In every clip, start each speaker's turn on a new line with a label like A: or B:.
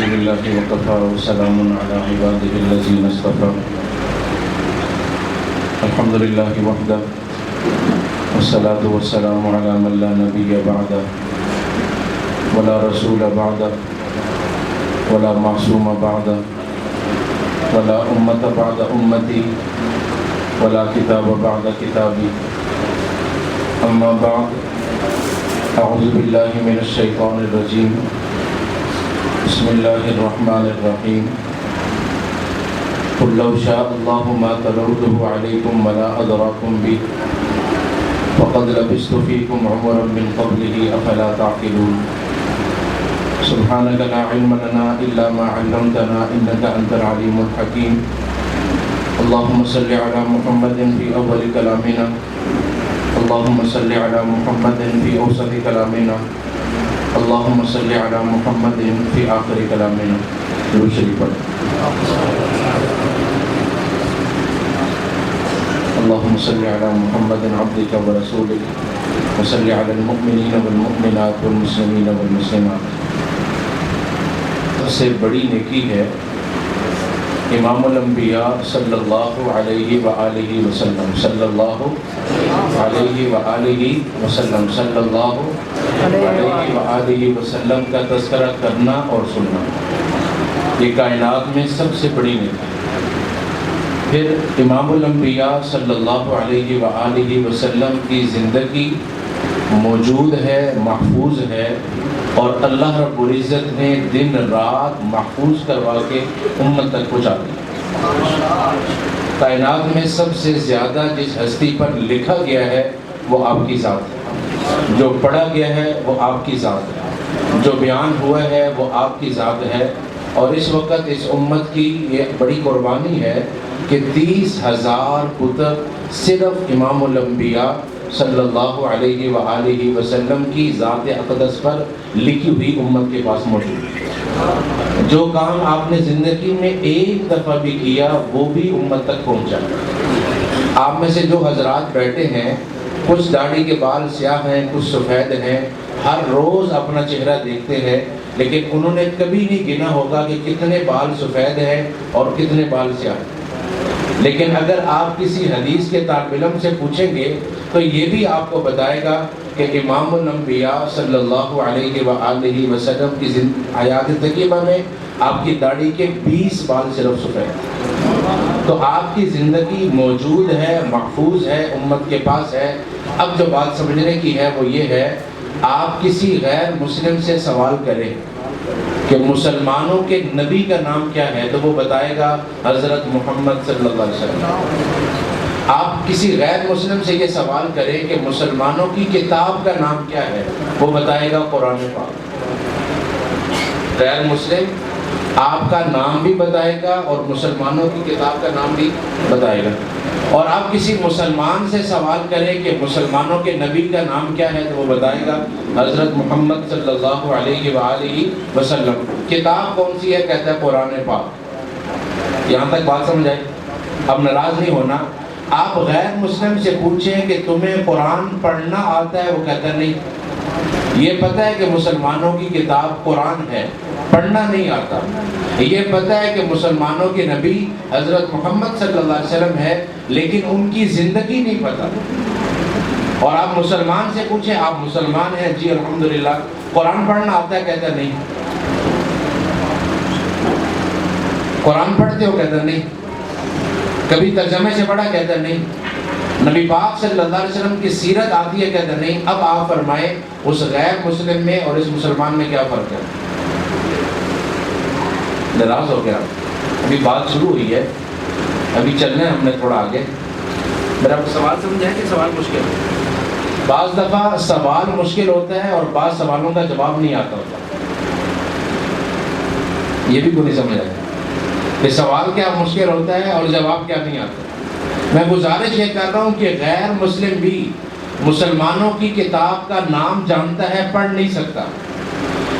A: لله وكفى وسلام على عباده الذين اصطفى الحمد لله وحده والصلاة والسلام على من لا نبي بعده ولا رسول بعده ولا معصوم بعده ولا أمة بعد أمتي ولا كتاب بعد كتابي أما بعد أعوذ بالله من الشيطان الرجيم بسم الله الرحمن الرحيم قل لو شاء الله ما تلوته عليكم ولا أدراكم به وقد لبثت فيكم عمرا من قبله أفلا تعقلون سبحانك لا علم لنا إلا ما علمتنا إنك أنت العليم الحكيم اللهم صل على محمد في أول كلامنا اللهم صل على محمد في أوسط كلامنا اللهم صل على محمد في آخر كلامنا درود شریف پڑھ اللهم صل على محمد عبدك ورسولك وصل على المؤمنين والمؤمنات والمسلمين والمسلمات. سب سے بڑی نیکی ہے امام الانبیاء صلی اللہ علیہ وآلہ وسلم صلی اللہ علیہ وآلہ وسلم صلی اللہ علیہ وآلہ وسلم کا تذکرہ کرنا اور سننا. یہ کائنات میں سب سے بڑی نیکی. پھر امام الانبیاء صلی اللہ علیہ وآلہ وسلم کی زندگی موجود ہے، محفوظ ہے، اور اللہ رب العزت نے دن رات محفوظ کروا کے امت تک پہنچا دی. کائنات میں سب سے زیادہ جس ہستی پر لکھا گیا ہے وہ آپ کی ذات ہے، جو پڑھا گیا ہے وہ آپ کی ذات ہے، جو بیان ہوا ہے وہ آپ کی ذات ہے. اور اس وقت اس امت کی یہ بڑی قربانی ہے کہ 30,000 کتب صرف امام الانبیاء صلی اللہ علیہ وآلہ وسلم کی ذات اقدس پر لکھی ہوئی امت کے پاس موجود ہے. جو کام آپ نے زندگی میں ایک دفعہ بھی کیا وہ بھی امت تک پہنچا. آپ میں سے جو حضرات بیٹھے ہیں کچھ داڑھی کے بال سیاہ ہیں، کچھ سفید ہیں، ہر روز اپنا چہرہ دیکھتے ہیں، لیکن انہوں نے کبھی نہیں گنا ہوگا کہ کتنے بال سفید ہیں اور کتنے بال سیاہ ہیں. لیکن اگر آپ کسی حدیث کے طالب علم سے پوچھیں گے تو یہ بھی آپ کو بتائے گا کہ امام الانبیاء صلی اللہ علیہ وآلہ وسلم کی حیات طیبہ میں آپ کی داڑھی کے 20 بال صرف سفید. تو آپ کی زندگی موجود ہے، محفوظ ہے، امت کے پاس ہے. اب جو بات سمجھنے کی ہے وہ یہ ہے، آپ کسی غیر مسلم سے سوال کریں کہ مسلمانوں کے نبی کا نام کیا ہے تو وہ بتائے گا حضرت محمد صلی اللہ علیہ وسلم. آپ کسی غیر مسلم سے یہ سوال کریں کہ مسلمانوں کی کتاب کا نام کیا ہے وہ بتائے گا قرآن پاک. غیر مسلم آپ کا نام بھی بتائے گا اور مسلمانوں کی کتاب کا نام بھی بتائے گا. اور آپ کسی مسلمان سے سوال کریں کہ مسلمانوں کے نبی کا نام کیا ہے تو وہ بتائے گا حضرت محمد صلی اللہ علیہ وآلہ وسلم. کتاب کون سی ہے؟ کہتا ہے قرآن پاک. یہاں تک بات سمجھ آئی؟ اب ناراض نہیں ہونا. آپ غیر مسلم سے پوچھیں کہ تمہیں قرآن پڑھنا آتا ہے، وہ کہتا ہے نہیں. یہ پتہ ہے کہ مسلمانوں کی کتاب قرآن ہے، پڑھنا نہیں آتا. یہ پتہ ہے کہ مسلمانوں کے نبی حضرت محمد صلی اللہ علیہ وسلم ہے، لیکن ان کی زندگی نہیں پتہ. اور آپ مسلمان سے پوچھیں آپ مسلمان ہیں؟ جی الحمدللہ. قرآن پڑھنا آتا ہے؟ کہتا نہیں. قرآن پڑھتے ہو؟ کہتا نہیں. کبھی ترجمے سے پڑھا؟ کہتا نہیں. نبی پاک صلی اللہ علیہ وسلم کی سیرت آتی ہے؟ کہتا نہیں. اب آپ فرمائیں اس غیر مسلم میں اور اس مسلمان میں کیا فرق ہے؟ ناراض ہو گیا؟ ابھی بات شروع ہوئی ہے، ابھی چلنا ہے ہم نے تھوڑا آگے. میرا سوال سمجھا ہے کہ سوال مشکل ہے؟ بعض دفعہ سوال مشکل ہوتا ہے اور بعض سوالوں کا جواب نہیں آتا ہوتا. یہ بھی کوئی نہیں سمجھ آیا کہ سوال کیا مشکل ہوتا ہے اور جواب کیا نہیں آتا. میں گزارش یہ کر رہا ہوں کہ غیر مسلم بھی مسلمانوں کی کتاب کا نام جانتا ہے، پڑھ نہیں سکتا.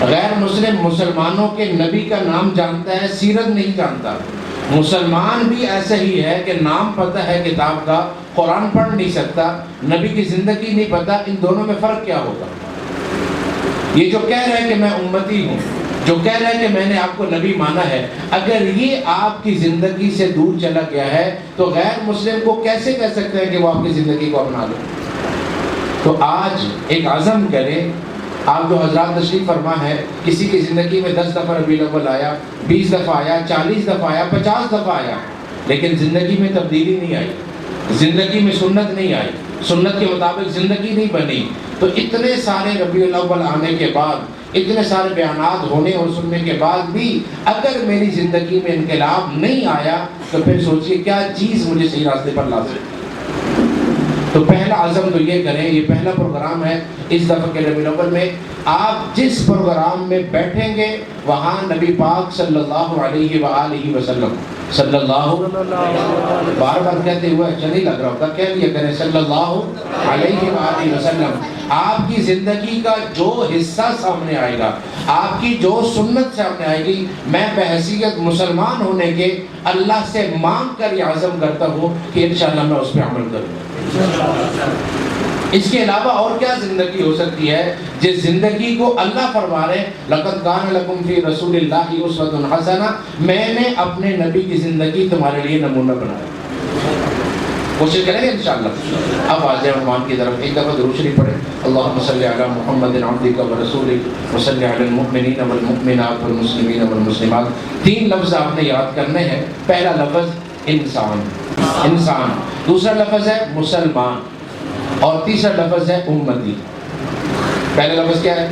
A: غیر مسلم مسلمانوں کے نبی کا نام جانتا ہے، سیرت نہیں جانتا. مسلمان بھی ایسا ہی ہے کہ نام پتہ ہے کتاب کا، قرآن پڑھ نہیں سکتا، نبی کی زندگی نہیں پتہ. ان دونوں میں فرق کیا ہوگا؟ یہ جو کہہ رہے ہیں کہ میں امتی ہوں، جو کہہ رہا ہے کہ میں نے آپ کو نبی مانا ہے، اگر یہ آپ کی زندگی سے دور چلا گیا ہے تو غیر مسلم کو کیسے کہہ سکتے ہیں کہ وہ آپ کی زندگی کو اپنا لے؟ تو آج ایک عزم کریں. آپ جو حضرات تشریف فرما ہے، کسی کی زندگی میں 10 دفعہ ربیع الاول آیا، 20 دفعہ آیا، 40 دفعہ آیا، 50 دفعہ آیا، لیکن زندگی میں تبدیلی نہیں آئی، زندگی میں سنت نہیں آئی، سنت کے مطابق زندگی نہیں بنی. تو اتنے سارے ربیع الاول آنے کے بعد، اتنے سارے بیانات ہونے اور سننے کے بعد بھی اگر میری زندگی میں انقلاب نہیں آیا تو پھر سوچئے کیا چیز مجھے صحیح راستے پر لا سکتی. تو پہلا عزم تو یہ کریں، یہ پہلا پروگرام ہے اس دفعہ کے ربیع الاول میں. آپ جس پروگرام میں بیٹھیں گے وہاں نبی پاک صلی اللہ علیہ وآلہ وسلم، صلی اللہ، بار بار کہتے ہوئے اچھا نہیں لگ رہا ہوتا، کہہ لیا کریں صلی اللہ علیہ وآلہ وسلم. آپ کی زندگی کا جو حصہ سامنے آئے گا، آپ کی جو سنت سامنے آئے گی، میں بحیثیت مسلمان ہونے کے اللہ سے مانگ کر یہ عزم کرتا ہوں کہ انشاءاللہ میں اس پہ عمل کروں. اس کے علاوہ اور کیا زندگی ہو سکتی ہے جس زندگی کو اللہ فرما رہے لَقَدْ كَانَ لَكُمْ فِي رَسُولِ اللَّهِ أُسْوَةٌ حَسَنَةٌ، میں نے اپنے نبی کی زندگی تمہارے لیے نمونہ بنایا. کوشش کریں گے انشاءاللہ. اب آ جائیں عنوان کی طرف، ایک دفعہ درود شریف پڑھیں. اللہم صلی علی محمد عبدک ورسولک وصلی علی المؤمنین والمؤمنات والمسلمین والمسلمات. 3 لفظ آپ نے یاد کرنے ہیں. پہلا لفظ انسان، انسان. دوسرا لفظ ہے مسلمان، اور تیسرا لفظ ہے امتی. پہلا لفظ کیا ہے؟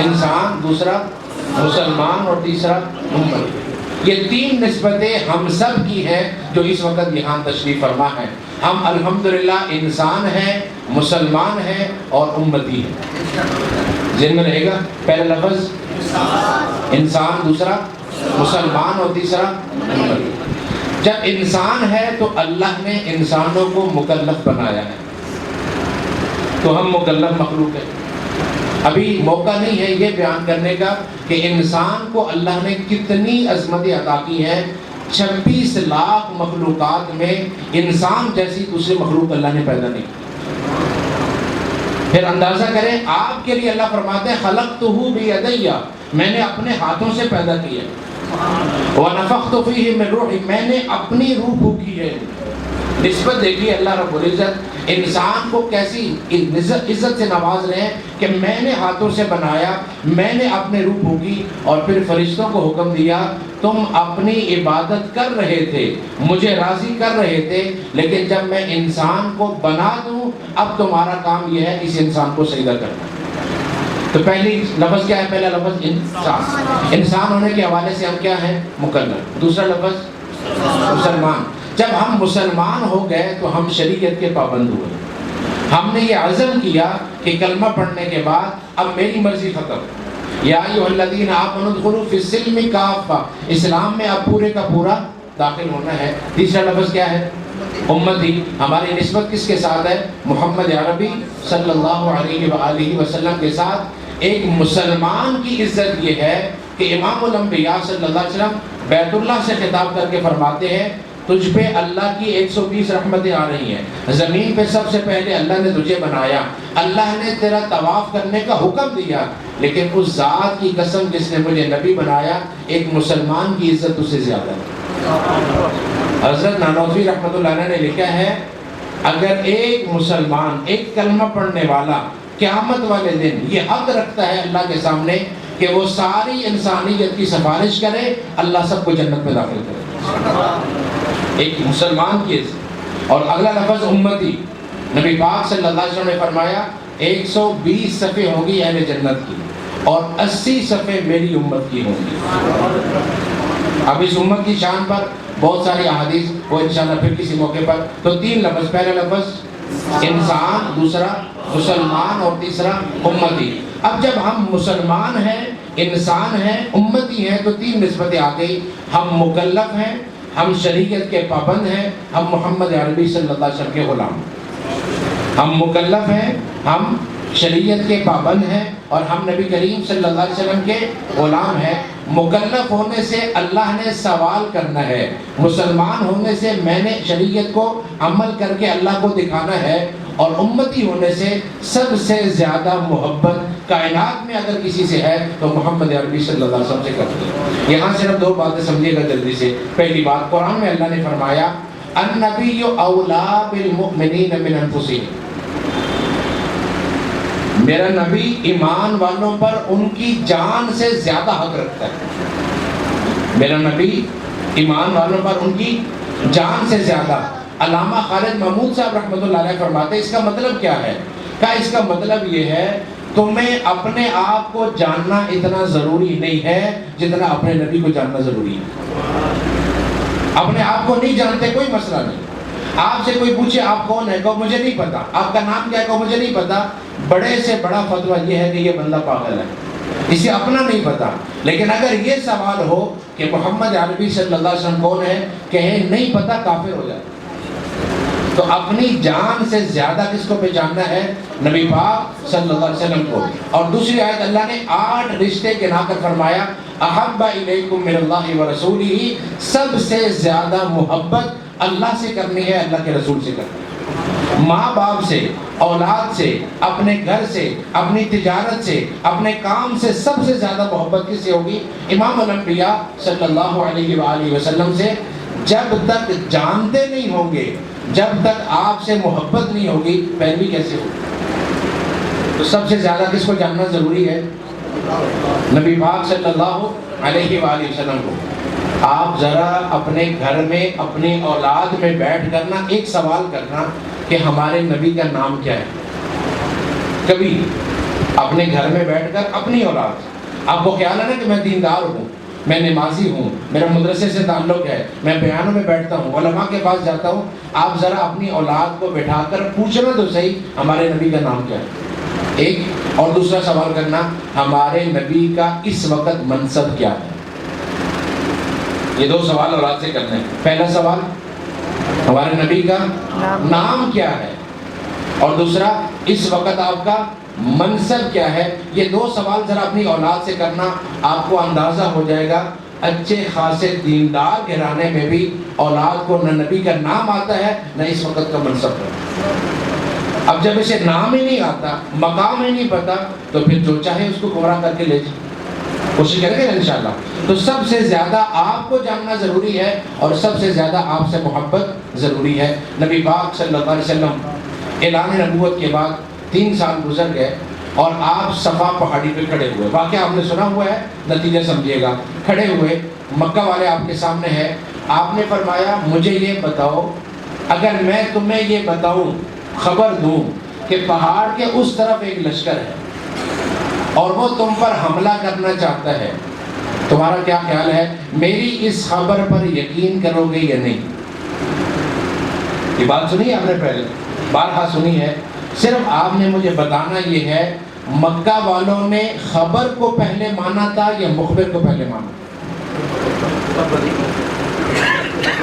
A: انسان، دوسرا مسلمان، اور تیسرا امتی. یہ 3 نسبتیں ہم سب کی ہیں جو اس وقت یہاں تشریف فرما ہے. ہم الحمدللہ انسان ہیں، مسلمان ہیں اور امتی ہیں. ذہن میں رہے گا، پہلا لفظ انسان، دوسرا مسلمان، اور تیسرا امتی. جب انسان ہے تو اللہ نے انسانوں کو مکلف بنایا ہے، تو ہم مکلف مخلوق ہیں. ابھی موقع نہیں ہے یہ بیان کرنے کا کہ انسان کو اللہ نے کتنی عظمتیں عطا کی ہیں. 26 لاکھ مخلوقات میں انسان جیسی دوسری مخلوق اللہ نے پیدا نہیں. پھر اندازہ کریں، آپ کے لیے اللہ فرماتے ہیں خلقتہ بیدی، میں نے اپنے ہاتھوں سے پیدا کیا. وَنَفَخْتُ فِيهِ مِن رُوحِي، میں نے اپنی روح پھونکی ہے. نسبت دیکھیے اللہ رب العزت انسان کو کیسی عزت سے نواز رہے ہیں کہ میں نے ہاتھوں سے بنایا، میں نے اپنے روح پھونکی، اور پھر فرشتوں کو حکم دیا تم اپنی عبادت کر رہے تھے، مجھے راضی کر رہے تھے، لیکن جب میں انسان کو بنا دوں اب تمہارا کام یہ ہے اس انسان کو سجدہ کرنا. تو پہلی لفظ کیا ہے؟ پہلا لفظ انسان. انسان ہونے کے حوالے سے ہم کیا ہیں؟ مکلف. دوسرا لفظ مسلمان. جب ہم مسلمان ہو گئے تو ہم شریعت کے پابند ہوئے. ہم نے یہ عزم کیا کہ کلمہ پڑھنے کے بعد اب میری مرضی ختم. یا ایھا الذین آمنوا ادخلوا فی السلم کافہ، اسلام میں اب پورے کا پورا داخل ہونا ہے. تیسرا لفظ کیا ہے؟ امتی. ہماری نسبت کس کے ساتھ ہے؟ محمد عربی صلی اللہ علیہ وآلہ وسلم کے ساتھ. ایک مسلمان کی عزت یہ ہے کہ امام الانبیاء صلی اللہ علیہ وسلم بیت اللہ سے خطاب کر کے فرماتے ہیں تجھ پہ اللہ کی 120 رحمتیں آ رہی ہیں. زمین پہ سب سے پہلے اللہ نے تجھے بنایا، اللہ نے تیرا طواف کرنے کا حکم دیا، لیکن اس ذات کی قسم جس نے مجھے نبی بنایا، ایک مسلمان کی عزت اس سے زیادہ ہے. حضرت نانوتوی رحمۃ اللہ علیہ نے لکھا ہے اگر ایک مسلمان، ایک کلمہ پڑھنے والا قیامت والے دن یہ حق رکھتا ہے اللہ کے سامنے کہ وہ ساری انسانیت کی سفارش کرے، اللہ سب کو جنت میں داخل کرے. ایک مسلمان کی عزت. اور اگلا لفظ امتی. نبی پاک صلی اللہ علیہ وسلم نے فرمایا 120 صفحے ہوں گی اہل جنت کی اور 80 صفحے میری امت کی ہوں گی. اب اس امت کی شان پر بہت ساری احادیث، وہ انشاءاللہ پھر کسی موقع پر. تو 3 لفظ، پہلا لفظ انسان، دوسرا مسلمان، اور تیسرا امتی. اب جب ہم مسلمان ہیں، انسان ہیں، امتی ہیں، تو 3 نسبتیں آ گئی. ہم مکلف ہیں، ہم شریعت کے پابند ہیں، ہم محمد عربی صلی اللہ علیہ وسلم کے غلام. ہم مکلف ہیں، ہم شریعت کے پابند ہیں، اور ہم نبی کریم صلی اللہ علیہ وسلم کے غلام ہیں. مکلف ہونے سے اللہ نے سوال کرنا ہے، مسلمان ہونے سے میں نے شریعت کو عمل کر کے اللہ کو دکھانا ہے، اور امتی ہونے سے سب سے زیادہ محبت کائنات میں اگر کسی سے ہے تو محمد عربی صلی اللہ علیہ وسلم سے کرتے ہیں۔ یہاں صرف دو باتیں سمجھیے گا جلدی سے۔ پہلی بات، قرآن میں اللہ نے فرمایا النبی اولا بالمؤمنین من انفسہم، میرا نبی ایمان والوں پر ان کی جان سے زیادہ حق رکھتا ہے۔ میرا نبی ایمان والوں پر ان کی جان سے زیادہ۔ علامہ خالد محمود صاحب رحمۃ اللہ علیہ فرماتے ہیں اس کا مطلب کیا ہے؟ کہا اس کا مطلب یہ ہے تمہیں اپنے آپ کو جاننا اتنا ضروری نہیں ہے جتنا اپنے نبی کو جاننا ضروری ہے۔ اپنے آپ کو نہیں جانتے کوئی مسئلہ نہیں، آپ سے کوئی پوچھے آپ کون ہے، کہو مجھے نہیں پتا، آپ کا نام کیا ہے، کہو مجھے نہیں پتا، بڑے سے بڑا فتویٰ یہ ہے کہ یہ بندہ پاگل ہے، اسے اپنا نہیں پتا۔ لیکن اگر یہ سوال ہو کہ محمد عربی صلی اللہ علیہ وسلم کون ہے، کہیں نہیں پتا، کافر ہو جاتا۔ تو اپنی جان سے زیادہ کس کو پہچاننا ہے؟ نبی پاک صلی اللہ علیہ وسلم کو۔ اور دوسری آیت اللہ نے 8 رشتے گنا کر فرمایا احب الیکم من اللہ ورسولہ، سب سے زیادہ محبت اللہ سے کرنی ہے، اللہ کے رسول سے کرنی ہے۔ ماں باپ سے، اولاد سے، اپنے گھر سے، اپنی تجارت سے، اپنے کام سے سب سے زیادہ محبت کس سے ہوگی؟ امام الانبیاء صلی اللہ علیہ وآلہ وسلم سے۔ جب تک جانتے نہیں ہوں گے، جب تک آپ سے محبت نہیں ہوگی، پیروی کیسے ہوگی؟ تو سب سے زیادہ کس کو جاننا ضروری ہے؟ نبی پاک صلی اللہ علیہ وآلہ وسلم کو۔ آپ ذرا اپنے گھر میں اپنی اولاد میں بیٹھ کر نا ایک سوال کرنا کہ ہمارے نبی کا نام کیا ہے۔ کبھی اپنے گھر میں بیٹھ کر اپنی اولاد، آپ کو خیال ہے نا کہ میں دیندار ہوں، میں نمازی ہوں، میرا مدرسے سے تعلق ہے، میں بیانوں میں بیٹھتا ہوں، علماء کے پاس جاتا ہوں، آپ ذرا اپنی اولاد کو بٹھا کر پوچھنا تو صحیح ہمارے نبی کا نام کیا ہے، ایک۔ اور دوسرا سوال کرنا ہمارے نبی کا اس وقت منصب کیا ہے۔ یہ 2 سوال اولاد سے کرنے ہیں۔ پہلا سوال ہمارے نبی کا نام کیا ہے، اور دوسرا اس وقت آپ کا منصب کیا ہے۔ یہ 2 سوال ذرا اپنی اولاد سے کرنا، آپ کو اندازہ ہو جائے گا اچھے خاصے دیندار گھرانے میں بھی اولاد کو نہ نبی کا نام آتا ہے نہ اس وقت کا منصب ہے۔ اب جب اسے نام ہی نہیں آتا، مقام ہی نہیں پتا، تو پھر جو چاہے اس کو گمراہ کر کے لے جائے، کوشش کریں گے انشاءاللہ۔ تو سب سے زیادہ آپ کو جاننا ضروری ہے اور سب سے زیادہ آپ سے محبت ضروری ہے۔ نبی پاک صلی اللہ علیہ وسلم اعلان نبوت کے بعد 3 سال گزر گئے اور آپ صفا پہاڑی پہ کھڑے ہوئے۔ واقعہ آپ نے سنا ہوا ہے، نتیجہ سمجھیے گا۔ کھڑے ہوئے، مکہ والے آپ کے سامنے ہیں، آپ نے فرمایا مجھے یہ بتاؤ، اگر میں تمہیں یہ بتاؤں، خبر دوں کہ پہاڑ کے اس طرف ایک لشکر ہے اور وہ تم پر حملہ کرنا چاہتا ہے، تمہارا کیا خیال ہے؟ میری اس خبر پر یقین کرو گے یا نہیں؟ یہ بات سنی آپ نے پہلے، بارہا سنی ہے، صرف آپ نے مجھے بتانا یہ ہے مکہ والوں نے خبر کو پہلے مانا تھا یا مخبر کو پہلے مانا؟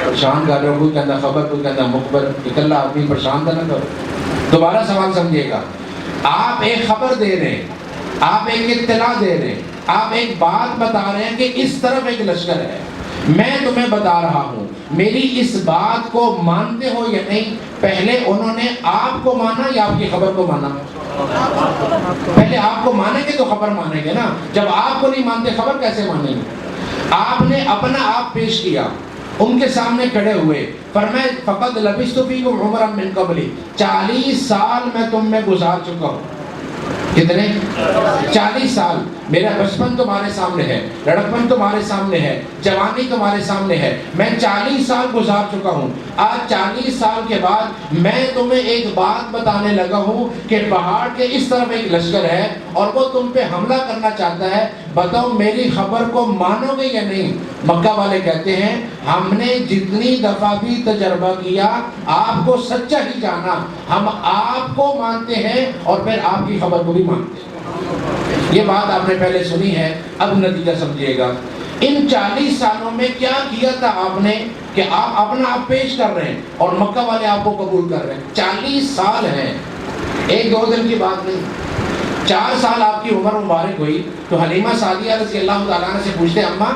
A: پریشان کر رہے ہو، کوئی کہنا خبر، کوئی کہنا مخبر، اکلا آدمی پریشان تھا نہ کرو۔ دوبارہ سوال سمجھیے گا، آپ ایک خبر دے رہے ہیں، آپ ایک اطلاع دے رہے ہیں، آپ ایک بات بتا رہے ہیں کہ اس طرف ایک لشکر ہے، میں تمہیں بتا رہا ہوں، میری اس بات کو مانتے ہو یا نہیں؟ پہلے انہوں نے آپ کو مانا یا آپ کی خبر کو مانا؟ پہلے آپ کو مانیں گے تو خبر مانیں گے نا، جب آپ کو نہیں مانتے خبر کیسے مانیں گے؟ آپ نے اپنا آپ پیش کیا، ان کے سامنے کھڑے ہوئے، فرمائے فقد لبثت فیکم عمرا من قبلی، 40 سال میں تم میں گزار چکا ہوں۔ کتنے؟ 40 سال۔ میرا بچپن تمہارے سامنے ہے، لڑکپن تمہارے سامنے ہے، جوانی تمہارے سامنے ہے، میں 40 سال گزار چکا ہوں۔ آج 40 سال کے بعد میں تمہیں ایک بات بتانے لگا ہوں کہ پہاڑ کے اس طرف ایک لشکر ہے اور وہ تم پہ حملہ کرنا چاہتا ہے، بتاؤ میری خبر کو مانو گے یا نہیں؟ مکہ والے کہتے ہیں ہم نے جتنی دفعہ بھی تجربہ کیا آپ کو سچا ہی جانا، ہم آپ کو مانتے ہیں اور پھر آپ کی خبر کو بھی مانتے ہیں۔ یہ بات آپ نے پہلے سنی ہے، اب نتیجہ سمجھیے گا۔ ان 40 سالوں میں کیا کیا تھا آپ نے کہ آپ اپنا آپ پیش کر رہے ہیں اور مکہ والے آپ کو قبول کر رہے ہیں؟ 40 سال ہیں، 1-2 دن کی بات نہیں۔ 4 سال آپ کی عمر مبارک ہوئی تو حلیمہ سعدیہ رضی اللہ تعالیٰ عنہ سے پوچھتے اماں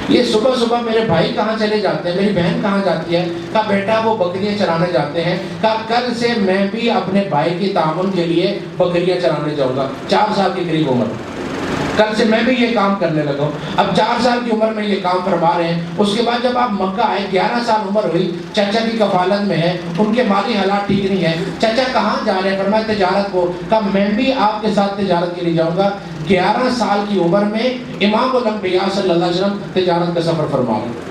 A: یہ صبح صبح میرے بھائی کہاں چلے جاتے ہیں، میری بہن کہاں جاتی ہے؟ کہا بیٹا وہ بکریاں چرانے جاتے ہیں۔ کہا کل سے میں بھی اپنے بھائی کی تعاون کے لیے بکریاں چرانے جاؤں گا۔ 4 سال کی قریب عمر، کل سے میں بھی یہ کام کرنے لگا ہوں۔ اب 4 سال کی عمر میں یہ کام فرما رہے ہیں۔ اس کے بعد جب آپ مکہ آئے، 11 سال عمر ہوئی، چچا کی کفالت میں ہے، ان کے مالی حالات ٹھیک نہیں ہے۔ چچا کہاں جا رہے ہیں؟ فرمایا تجارت کو۔ کہا میں بھی آپ کے ساتھ تجارت کے لیے جاؤں گا۔ 11 سال کی عمر میں امام الانبیاء صلی اللہ علیہ وسلم تجارت کا سفر فرما رہے ہیں۔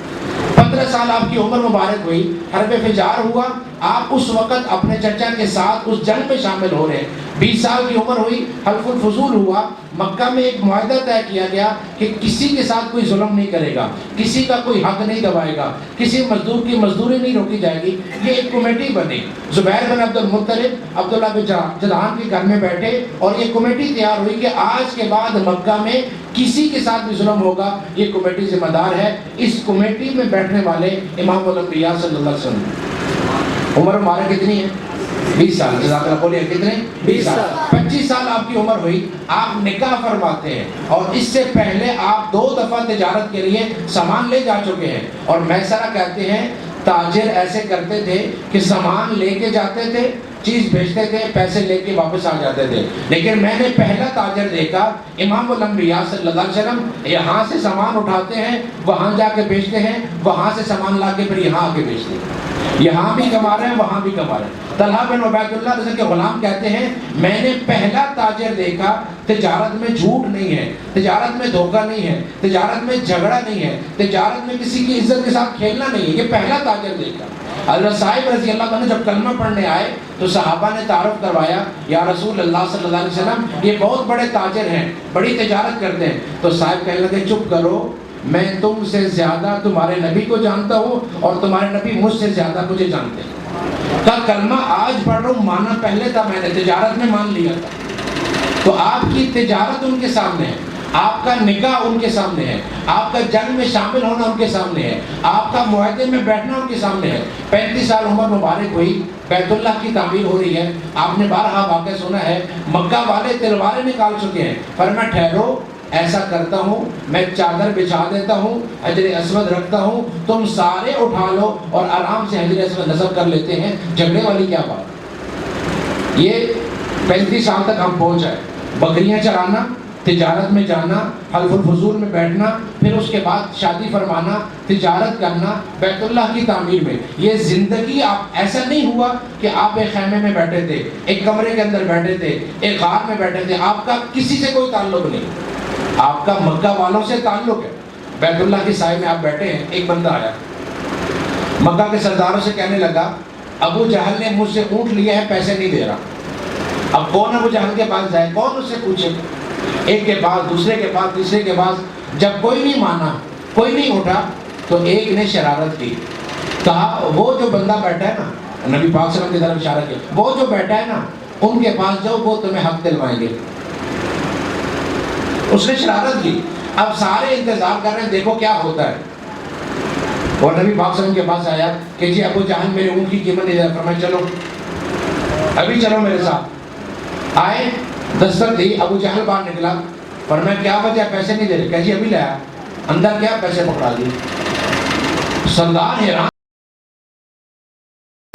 A: 15 سال آپ کی عمر مبارک ہوئی، حرب فجار ہوا، آپ اس وقت اپنے چچا کے ساتھ اس جنگ میں شامل ہو رہے ہیں۔ 20 سال کی عمر ہوئی، حلف الفضول ہوا، مکہ میں ایک معاہدہ طے کیا گیا کہ کسی کے ساتھ کوئی ظلم نہیں کرے گا، کسی کا کوئی حق نہیں دبائے گا، کسی مزدور کی مزدوری نہیں روکی جائے گی۔ یہ ایک کمیٹی بنی، زبیر بن عبد المطلب عبداللہ بن جدعان کے گھر میں بیٹھے اور یہ کمیٹی تیار ہوئی کہ آج کے بعد مکہ میں کسی کے ساتھ بھی ظلم ہوگا، یہ کمیٹی ذمہ دار ہے۔ اس کمیٹی میں بیٹھنے والے امام الانبیاء صلی اللہ علیہ وسلم۔ عمر ہمارا کتنی ہے؟ 20 سال۔ جزاک اللہ بولیے کتنے؟ 20 سال۔ 25 سال آپ کی عمر ہوئی، آپ نکاح فرماتے ہیں، اور اس سے پہلے آپ 2 دفعہ تجارت کے لیے سامان لے جا چکے ہیں۔ اور میسرہ کہتے ہیں تاجر ایسے کرتے تھے کہ سامان لے کے جاتے تھے، چیز بھیجتے تھے، پیسے لے کے واپس آ جاتے تھے۔ لیکن میں نے پہلا تاجر دیکھا، امام الانبیاء صلی اللہ علیہ وسلم یہاں سے سامان اٹھاتے ہیں، وہاں جا کے بیچتے ہیں، وہاں سے سامان لا کے پھر یہاں آ کے بیچتے ہیں، یہاں بھی کما رہے ہیں، وہاں بھی کما رہے ہیں۔ طلحہ بن عبید اللہ رضی کے غلام کہتے ہیں میں نے پہلا تاجر دیکھا، تجارت میں جھوٹ نہیں ہے، تجارت میں دھوکہ نہیں ہے، تجارت میں جھگڑا نہیں ہے، تجارت میں کسی کی عزت کے ساتھ کھیلنا نہیں ہے، یہ پہلا تاجر دیکھا۔ حضرت صاحب رضی اللہ عنہ جب کلمہ پڑھنے آئے تو صحابہ نے تعارف کروایا، یا رسول اللہ صلی اللہ علیہ وسلم یہ بہت بڑے تاجر ہیں، بڑی تجارت کرتے ہیں۔ تو صاحب کہنے لگے چپ کرو، میں تم سے زیادہ تمہارے نبی کو جانتا ہوں اور تمہارے نبی مجھ سے زیادہ مجھے جانتے ہیں۔ کہا کلمہ آج پڑھ رہا ہوں، مانا پہلے تھا، میں نے تجارت میں مان لیا تھا۔ تو آپ کی تجارت ان کے سامنے ہے، آپ کا نکاح ان کے سامنے ہے، آپ کا جنگ میں شامل ہونا ان کے سامنے ہے، آپ کا معاہدے میں بیٹھنا ان کے سامنے ہے۔ 35 سال عمر مبارک ہوئی، بیت اللہ کی تعمیر ہو رہی ہے۔ آپ نے بارہا واقعہ سنا ہے، مکہ والے تلواریں نکال چکے ہیں، فرمایا ٹھہرو، ایسا کرتا ہوں میں چادر بچھا دیتا ہوں، حجر اسود رکھتا ہوں، تم سارے اٹھا لو اور آرام سے حجر اسود نصب کر لیتے ہیں، جھگڑے والی کیا بات۔ یہ 35 سال تک ہم پہنچ آئے، بکریاں چرانا، تجارت میں جانا، حلف الفضول میں بیٹھنا، پھر اس کے بعد شادی فرمانا، تجارت کرنا، بیت اللہ کی تعمیر میں۔ یہ زندگی آپ ایسا نہیں ہوا کہ آپ ایک خیمے میں بیٹھے تھے، ایک کمرے کے اندر بیٹھے تھے، ایک غار میں بیٹھے تھے، آپ کا کسی سے کوئی تعلق نہیں، آپ کا مکہ والوں سے تعلق ہے۔ بیت اللہ کی سائے میں آپ بیٹھے ہیں، ایک بندہ آیا، مکہ کے سرداروں سے کہنے لگا ابو جہل نے مجھ سے اونٹ لیا ہے، پیسے نہیں دے رہا۔ اب کون ابو جہل کے پاس جائے، کون اس سے پوچھے؟ ایک کے پاس، دوسرے کے پاس، تیسرے کے پاس، جب کوئی نہیں مانا، کوئی نہیں اٹھا، تو ایک نے شرارت کی، کہا وہ جو بندہ بیٹھا ہے نا، نبی پاک صلی اللہ علیہ وسلم کی طرف اشارہ کیا، وہ جو بیٹھا ہے نا ان کے پاس جاؤ، وہ تمہیں حق دلوائیں گے۔ اس نے شرارت کی۔ اب سارے انتظار کر رہے ہیں دیکھو کیا ہوتا ہے۔ اور نبی پاک صلی اللہ علیہ وسلم کے پاس آیا کہ جی ابو جہل میرے اونٹ کی قیمت نہیں دے رہا، فرمایا چلو ابھی چلو میرے ساتھ۔ آئے، دستک دی، ابو جہل باہر نکلا، فرمایا کیا وجہ، پیسے نہیں دے رہے؟ کہ جی ابھی لایا، اندر کیا پیسے پکڑا دیے۔ سردار حیران